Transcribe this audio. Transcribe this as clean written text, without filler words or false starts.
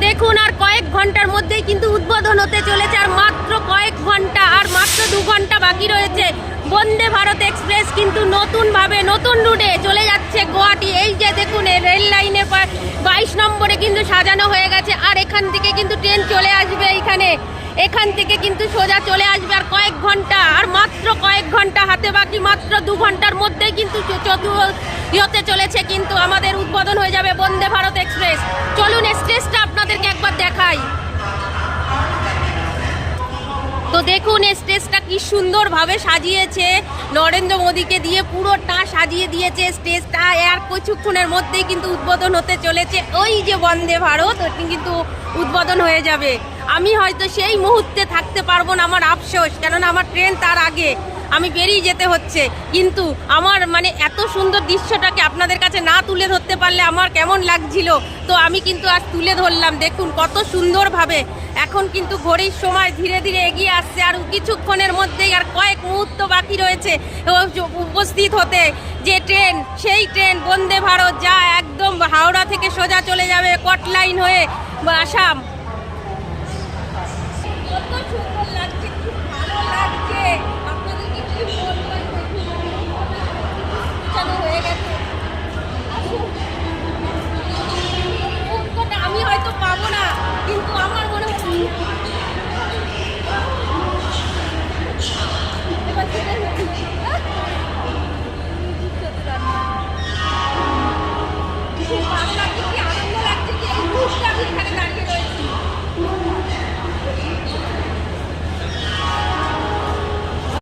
দেখুন আর কয়েক ঘন্টার মধ্যেই কিন্তু উদ্বোধন হতে চলেছে, আর মাত্র কয়েক ঘন্টা, আর মাত্র 2 ঘন্টা বাকি রয়েছে। বন্দে ভারত এক্সপ্রেস কিন্তু নতুনভাবে নতুন রুটে চলে যাচ্ছে গুয়াহাটি। এই যে দেখুন রেল লাইনের 22 নম্বরে কিন্তু সাজানো হয়ে গেছে, আর এখান থেকে কিন্তু ট্রেন চলে আসবে এইখানে, এখান থেকে কিন্তু সোজা চলে আসবে। আর কয়েক ঘন্টা, আর মাত্র কয়েক ঘন্টা হাতে বাকি, মাত্র 2 ঘন্টার মধ্যেই কিন্তু হতে চলেছে, কিন্তু আমাদের উদ্বোধন হয়ে যাবে বন্দে ভারত এক্সপ্রেস। চলুন স্টেজটা আপনাদেরকে একবার দেখাই। তো দেখুন স্টেজটা কি সুন্দরভাবে সাজিয়েছে, নরেন্দ্র মোদীকে দিয়ে পুরোটা সাজিয়ে দিয়েছে স্টেজটা। আর কিছুক্ষণের মধ্যেই কিন্তু উদ্বোধন হতে চলেছে। ওই যে বন্দে ভারত, ওটি কিন্তু উদ্বোধন হয়ে যাবে। আমি হয়তো সেই মুহূর্তে থাকতে পারবো না, আমার আফসোস, কেননা আমার ট্রেন তার আগে, আমি বেরিয়ে যেতে হচ্ছে। কিন্তু আমার মানে এত সুন্দর দৃশ্যটাকে আপনাদের কাছে না তুলে ধরতে পারলে আমার কেমন লাগছিল, তো আমি কিন্তু আজ তুলে ধরলাম। দেখুন কত সুন্দরভাবে এখন কিন্তু ঘড়ির সময় ধীরে ধীরে এগিয়ে আসছে, আর কিছুক্ষণের মধ্যেই, আর কয়েক মুহূর্ত বাকি রয়েছে উপস্থিত হতে যে ট্রেন, সেই ট্রেন বন্দে ভারত, যা একদম হাওড়া থেকে সোজা চলে যাবে কটলাইন হয়ে আসাম।